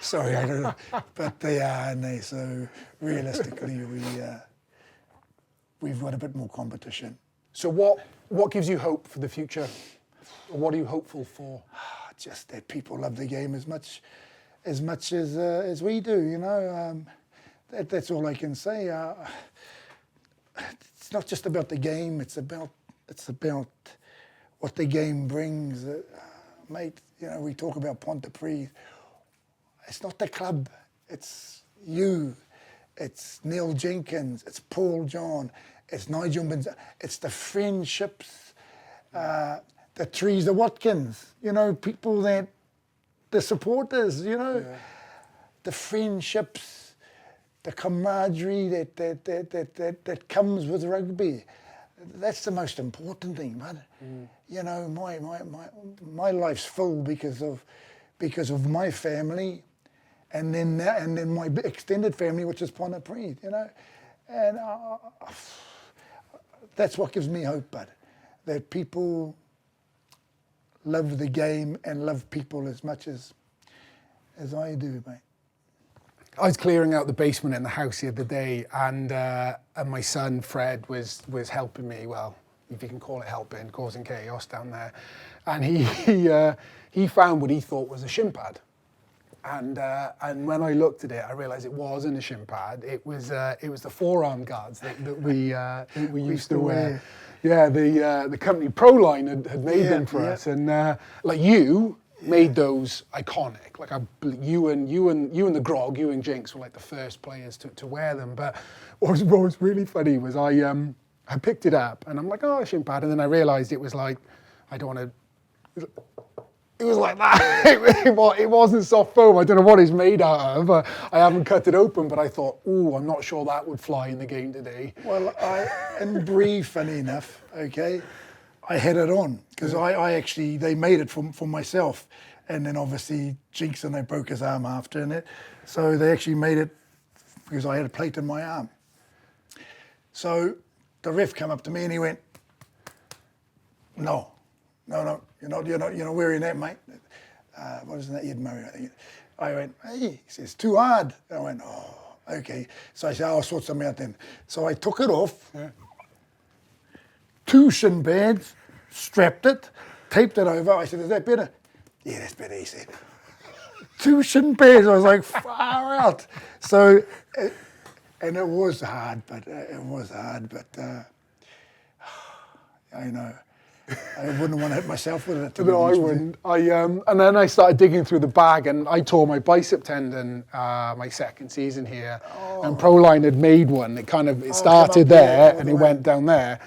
sorry, I don't know, but they are, and so realistically, we've got a bit more competition. So what gives you hope for the future? What are you hopeful for? Just that people love the game as much as we do. That's all I can say. It's not just about the game. It's about what the game brings, mate. We talk about Pontypridd. It's not the club. It's you. It's Neil Jenkins. It's Paul John. It's Nigel Benz. It's the friendships, the Teresa Watkins, people the supporters, the friendships, the camaraderie that comes with rugby. That's the most important thing, man. My life's full because of my family, and then my extended family, which is Pontypridd, and that's what gives me hope, bud. That people love the game and love people as much as I do, mate. I was clearing out the basement in the house the other day, and my son Fred was helping me. Well, if you can call it helping, causing chaos down there. And he found what he thought was a shin pad. And when I looked at it, I realised it wasn't a shin pad. It was the forearm guards that we used to wear. Yeah, the company Proline had made them for us, and like you made those iconic. Like you and the Grog, you and Jinx were like the first players to wear them. But what was really funny was I picked it up and I'm like, oh, shin pad, and then I realised it was like, I don't want to. It was like that. It wasn't soft foam. I don't know what it's made out of. I haven't cut it open, but I thought, ooh, I'm not sure that would fly in the game today. Well, in Brive, funny enough, okay, I had it on because I actually, they made it for myself. And then obviously Jinx and they broke his arm after in it. So they actually made it because I had a plate in my arm. So the ref came up to me and he went, no, you're not wearing that, mate. What is that, Ed Murray, I think. I went, hey, he says, too hard. I went, oh, okay. So I said, I'll sort something out then. So I took it off, 2 shin pads, strapped it, taped it over. I said, is that better? Yeah, that's better, he said. 2 shin pads. I was like, far out. So, and it was hard, but I know. I wouldn't want to hit myself with it. No, I wouldn't. And then I started digging through the bag, and I tore my bicep tendon my second season here. And Proline had made one. It started there and it went down there.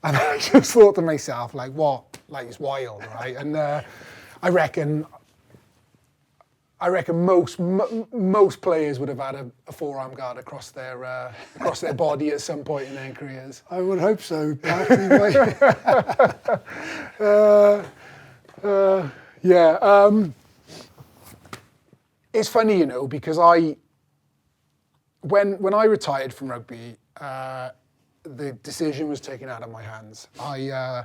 And I just thought to myself, like, what? Like, it's wild, right? And I reckon most players would have had a forearm guard across their body at some point in their careers. I would hope so. It's funny, you know, because when I retired from rugby, the decision was taken out of my hands. I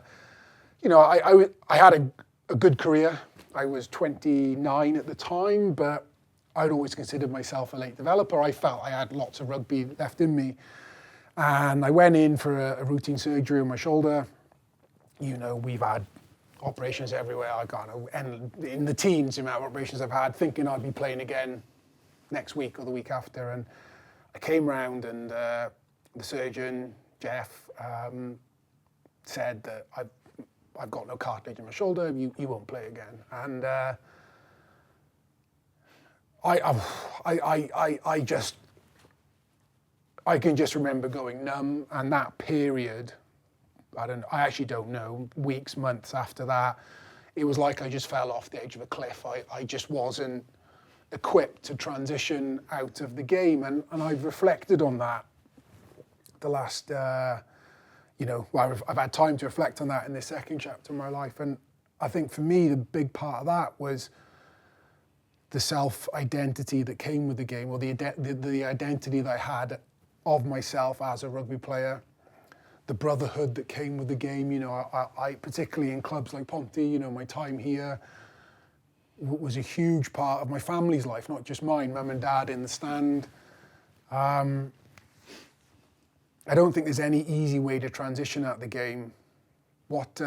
had a good career. I was 29 at the time, but I'd always considered myself a late developer. I felt I had lots of rugby left in me. And I went in for a routine surgery on my shoulder. You know, we've had operations everywhere. And in the teens, the amount of operations I've had, thinking I'd be playing again next week or the week after. And I came round and the surgeon, Jeff, said that I've got no cartilage in my shoulder, you won't play again. And I can just remember going numb, and that period, I actually don't know, weeks, months after that, it was like I just fell off the edge of a cliff. I just wasn't equipped to transition out of the game, and I've reflected on that the last I've had time to reflect on that in this second chapter of my life. And I think for me, the big part of that was the self-identity that came with the game, or the identity that I had of myself as a rugby player, the brotherhood that came with the game. You know, I particularly in clubs like Ponty, you know, my time here was a huge part of my family's life, not just mine, mum and dad in the stand. I don't think there's any easy way to transition out of the game. What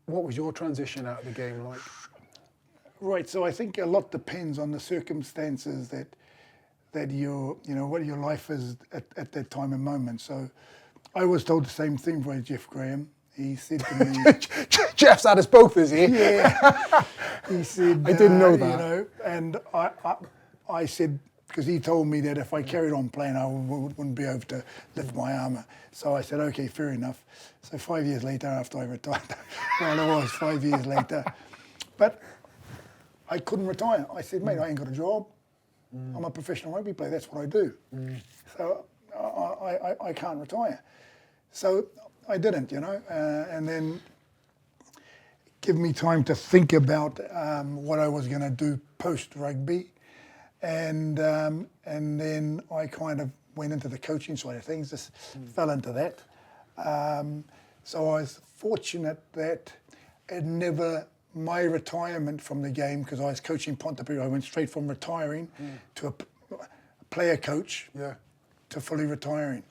was your transition out of the game like? Right, so I think a lot depends on the circumstances that what your life is at that time and moment. So I was told the same thing by Jeff Graham. He said to me... Jeff's had us both, is he? Yeah. He said... I didn't know that. You know, and I said... Because he told me that if I carried on playing, I wouldn't be able to lift my armour. So I said, okay, fair enough. So 5 years later, after I retired, well, it was 5 years later. But I couldn't retire. I said, mate, I ain't got a job. I'm a professional rugby player. That's what I do. So I can't retire. So I didn't, you know. And then give me time to think about what I was going to do post-rugby. And then I kind of went into the coaching side of things, just fell into that. So I was fortunate that it never my retirement from the game, because I was coaching Pontypool, I went straight from retiring to a player coach to fully retiring.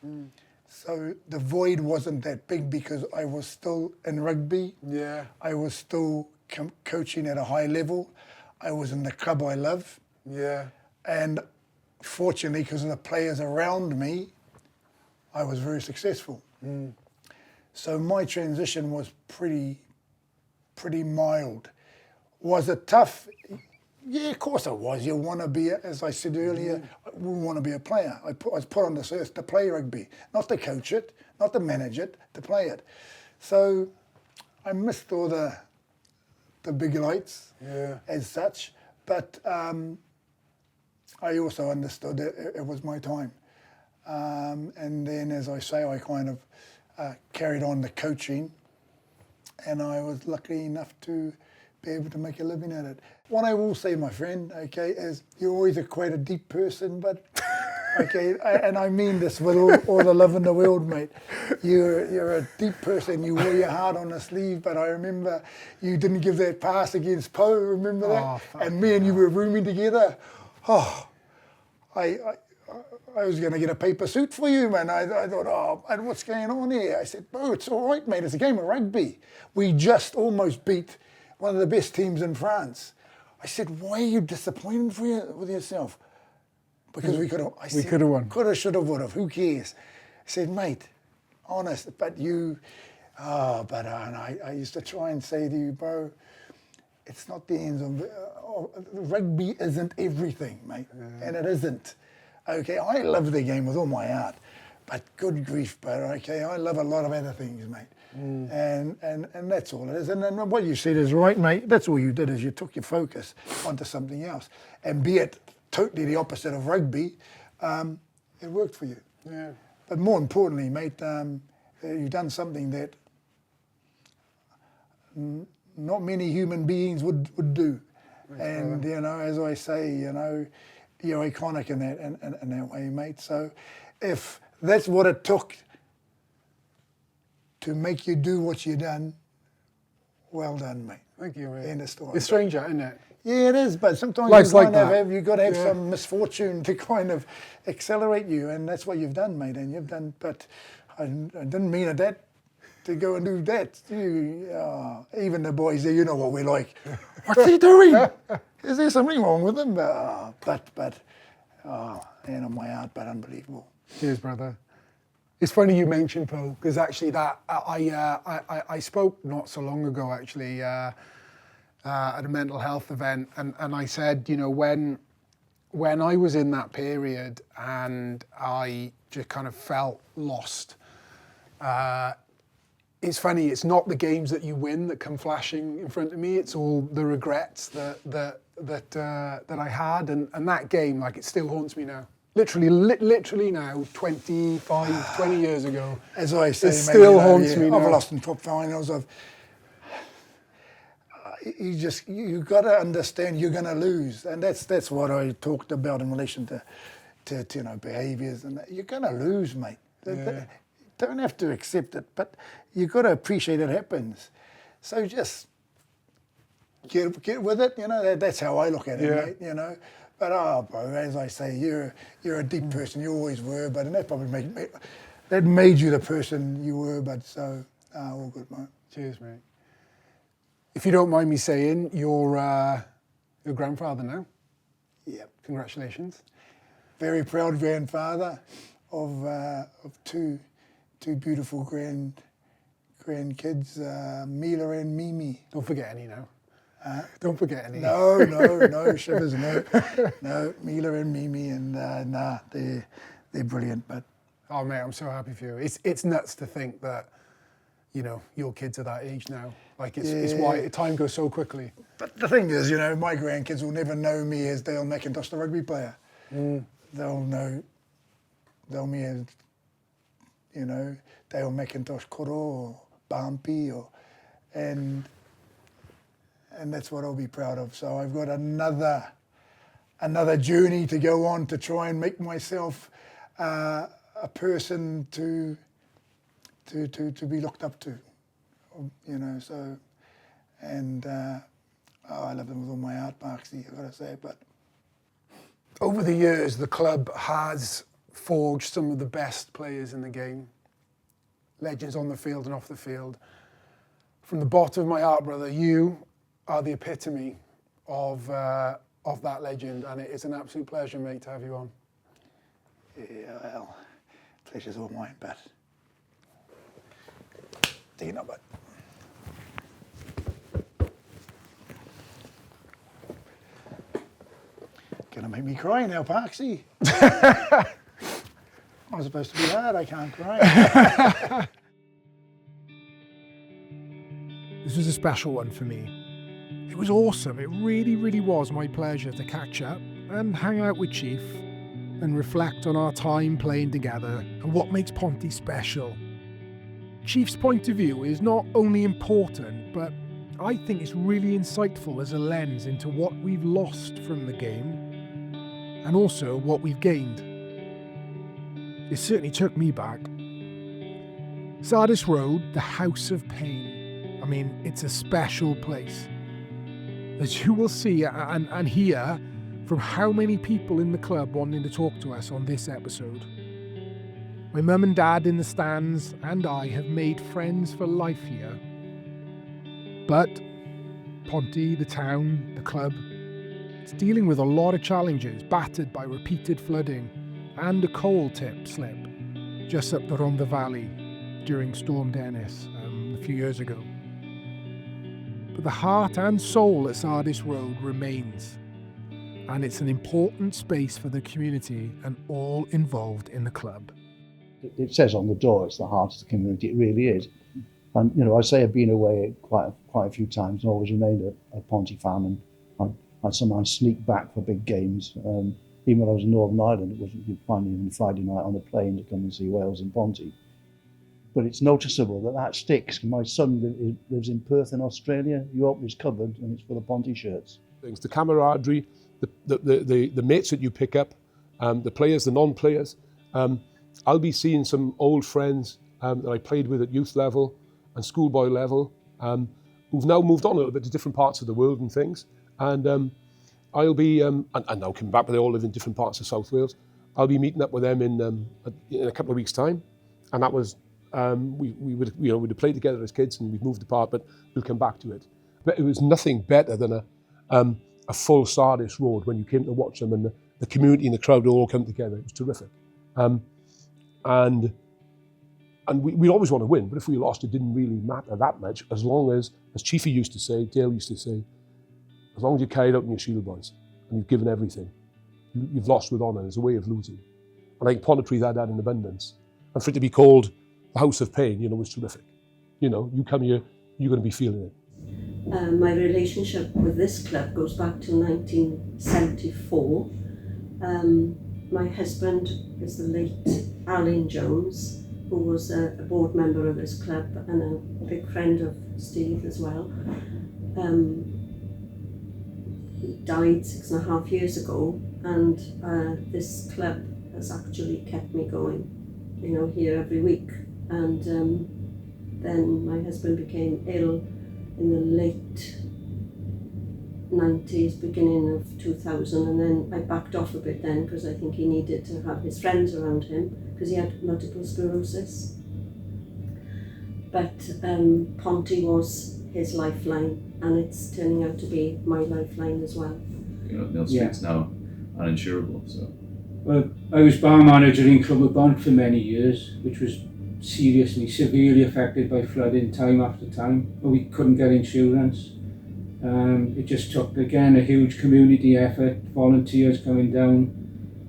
So the void wasn't that big because I was still in rugby. Yeah. I was still coaching at a high level. I was in the club I love. Yeah. And fortunately, because of the players around me, I was very successful. So my transition was pretty mild. Was it tough? Yeah, of course it was. You want to be, as I said earlier, we want to be a player. I was put on this earth to play rugby, not to coach it, not to manage it, to play it. So I missed all the big lights as such, but I also understood it was my time. And then, as I say, I kind of carried on the coaching, and I was lucky enough to be able to make a living at it. What I will say, my friend, okay, is you're always quite a deep person, but okay, and I mean this with all the love in the world, mate. You're a deep person. You wore your heart on the sleeve, but I remember you didn't give that pass against Poe. Remember that? And me and you were rooming together. Oh, I was going to get a paper suit for you, man. I thought, oh, man, what's going on here? I said, bro, it's all right, mate. It's a game of rugby. We just almost beat one of the best teams in France. I said, why are you disappointed with yourself? Because we could have. We could have won. Could have, should have, would have. Who cares? I said, mate, honest, but you, and I used to try and say to you, bro, it's not the ends of, rugby isn't everything, mate, and it isn't. Okay, I love the game with all my heart, but good grief, bro, okay, I love a lot of other things, mate. And that's all it is. And then what you said is right, mate. That's all you did is you took your focus onto something else. And be it totally the opposite of rugby, it worked for you. Yeah. But more importantly, mate, you've done something that not many human beings would do. And, you know, as I say, you know, you're iconic in that way, mate. So if that's what it took to make you do what you done, well done, mate. Thank you, mate. End of story. It's strange, isn't it? Yeah, it is, but sometimes Life's you like kind of that. you've got to have some misfortune to kind of accelerate you, and that's what you've done, mate. And you've done, but I didn't mean it that to go and do that. Even the boys there, you know what we're like. What's he doing? Is there something wrong with him? But hand on my heart, but unbelievable. Cheers, brother. It's funny you mentioned Poe, because actually that I spoke not so long ago actually at a mental health event, and I said, you know, when I was in that period and I just kind of felt lost. It's funny, it's not the games that you win that come flashing in front of me. It's all the regrets that I had, and that game, like, it still haunts me now. Literally now, 20 years ago. As I say, it still haunts me now. I've lost in top finals. You got to understand you're going to lose, and that's what I talked about in relation to you know, behaviours, and you're going to lose, mate. Don't have to accept it, but you got to appreciate it happens. So just get with it. You know, that's how I look at it, mate. You know. But bro, as I say, you're a deep person. You always were, but and that probably made you the person you were. But so all good, mate. Cheers, mate. If you don't mind me saying, you're grandfather now. Yep. Congratulations. Very proud grandfather of two beautiful grandkids, Mila and Mimi. Don't forget any now. Don't forget any. No, shivers, no, Mila and Mimi, and they're brilliant. But oh mate, I'm so happy for you. It's nuts to think that, you know, your kids are that age now. Like it's why time goes so quickly. But the thing is, you know, my grandkids will never know me as Dale McIntosh, the rugby player. They'll know me as, you know, Dale McIntosh Koro or Ponty and that's what I'll be proud of. So I've got another journey to go on to try and make myself a person to be looked up to, you know. So, and Oh, I love them with all my heart, Parksy, I've got to say. But over the years, the club has forged some of the best players in the game. Legends on the field and off the field. From the bottom of my heart, brother, you are the epitome of that legend, and it is an absolute pleasure, mate, to have you on. Yeah, well, pleasure's all mine, but take it up, bud. Gonna make me cry now, Parksy. I'm supposed to be bad, I can't cry. This was a special one for me. It was awesome. It really, really was my pleasure to catch up and hang out with Chief and reflect on our time playing together and what makes Ponty special. Chief's point of view is not only important, but I think it's really insightful as a lens into what we've lost from the game and also what we've gained. It certainly took me back. Sardis Road, the House of Pain. I mean, it's a special place. As you will see and hear from how many people in the club wanting to talk to us on this episode. My mum and dad in the stands and I have made friends for life here. But Ponty, the town, the club, it's dealing with a lot of challenges, battered by repeated flooding and a coal tip slip just up the Rhondda Valley during Storm Dennis a few years ago. But the heart and soul at Sardis Road remains, and it's an important space for the community and all involved in the club. It says on the door, it's the heart of the community. It really is. And, you know, I say I've been away quite a few times and always remained a Ponty fan, and I'd sometimes sneak back for big games. Even when I was in Northern Ireland, it wasn't finally even Friday night on a plane to come and see Wales and Ponty. But it's noticeable that sticks. My son lives in Perth in Australia. You open his cupboard and it's full of Ponty shirts. The camaraderie, the mates that you pick up, the players, the non-players. I'll be seeing some old friends that I played with at youth level and schoolboy level, who've now moved on a little bit to different parts of the world and things. And I'll be, and now coming back, but they all live in different parts of South Wales. I'll be meeting up with them in a couple of weeks' time, and that was we would have played together as kids, and we've moved apart, but we'll come back to it. But it was nothing better than a full Sardis Road when you came to watch them, and the community and the crowd all come together. It was terrific, and we always want to win, but if we lost, it didn't really matter that much, as long as Chiefy used to say, Dale used to say, as long as you carried out in your shield, boys, and you've given everything, you've lost with honour. There's a way of losing. And I think Pontypridd had that in abundance. And for it to be called the House of Pain, was terrific. You come here, you're going to be feeling it. My relationship with this club goes back to 1974. My husband is the late Alan Jones, who was a board member of this club and a big friend of Steve as well. He died 6.5 years ago, and this club has actually kept me going, here every week. And then my husband became ill in the late 90s, beginning of 2000, and then I backed off a bit then because I think he needed to have his friends around him because he had multiple sclerosis. But Ponty was his lifeline, and it's turning out to be my lifeline as well. Mill Street's now uninsurable, so. Well, I was bar manager in Club of Bont for many years, which was severely affected by flooding time after time, but we couldn't get insurance. It just took, again, a huge community effort, volunteers coming down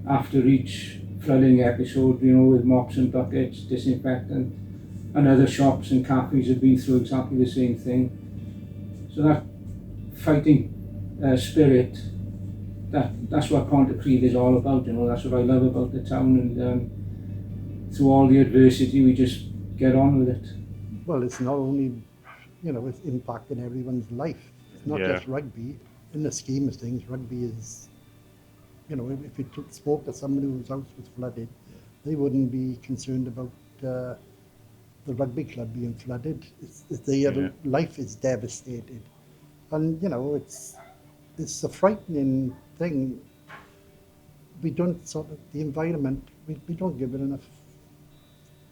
after each flooding episode, with mops and buckets, disinfectant, and other shops and cafes have been through exactly the same thing. So that fighting spirit, that's what Pontypridd is all about, that's what I love about the town, and through all the adversity we just get on with it. Well, it's not only, it's impacting everyone's life. It's not just rugby. In the scheme of things, rugby is, if you spoke to somebody whose house was flooded, they wouldn't be concerned about the rugby club being flooded. Their life is devastated. And, you know, it's a frightening thing. We don't sort of, the environment, we don't give it enough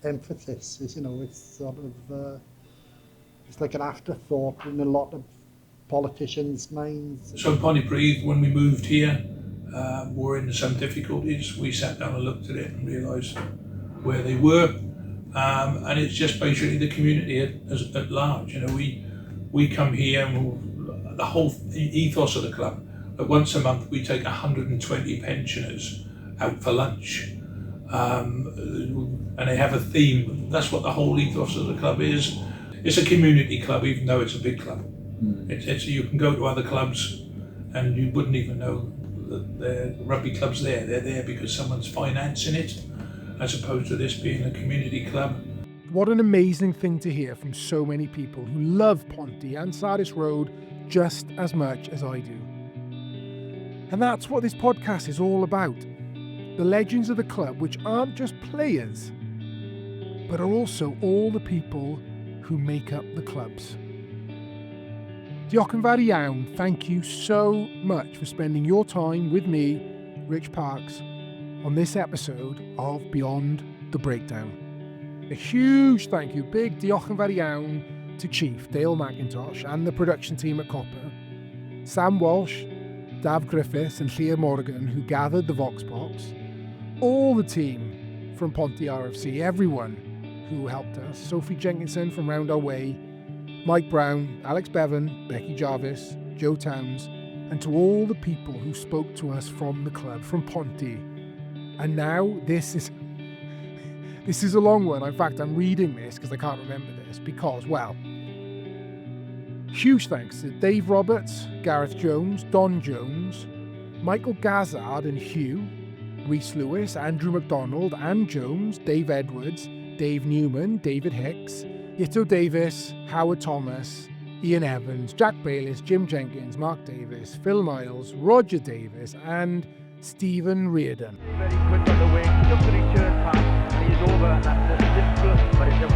emphasis. It's, you know, it's sort of, it's like an afterthought in a lot of politicians' minds. So Pontypridd, when we moved here, were in some difficulties. We sat down and looked at it and realised where they were. And it's just basically the community at large. You know, we come here and the whole ethos of the club, once a month we take 120 pensioners out for lunch. And they have a theme. That's what the whole ethos of the club is. It's a community club, even though it's a big club. It's you can go to other clubs and you wouldn't even know that the rugby club's there. They're there because someone's financing it, as opposed to this being a community club. What an amazing thing to hear from so many people who love Ponty and Sardis Road just as much as I do. And that's what this podcast is all about. The legends of the club, which aren't just players, but are also all the people who make up the clubs. Diolch yn fawr iawn, thank you so much for spending your time with me, Rich Parks, on this episode of Beyond the Breakdown. A huge thank you, big diolch yn fawr iawn to Chief Dale McIntosh and the production team at Copper, Sam Walsh, Dav Griffiths and Llear Morgan who gathered the Vox Pops, all the team from Ponty RFC, everyone who helped us, Sophie Jenkinson from Round Our Way, Mike Brown, Alex Bevan, Becky Jarvis, Joe Towns, and to all the people who spoke to us from the club, from Ponty. And now this is a long one. In fact, I'm reading this because I can't remember this because, well, huge thanks to Dave Roberts, Gareth Jones, Don Jones, Michael Gazzard and Hugh, Rhys Lewis, Andrew McDonald, Ann Jones, Dave Edwards, Dave Newman, David Hicks, Yito Davis, Howard Thomas, Ian Evans, Jack Bayliss, Jim Jenkins, Mark Davis, Phil Miles, Roger Davis and Stephen Reardon. Very quick on the wing, just as he turned past, and he's over, and that's a difficult, but it's a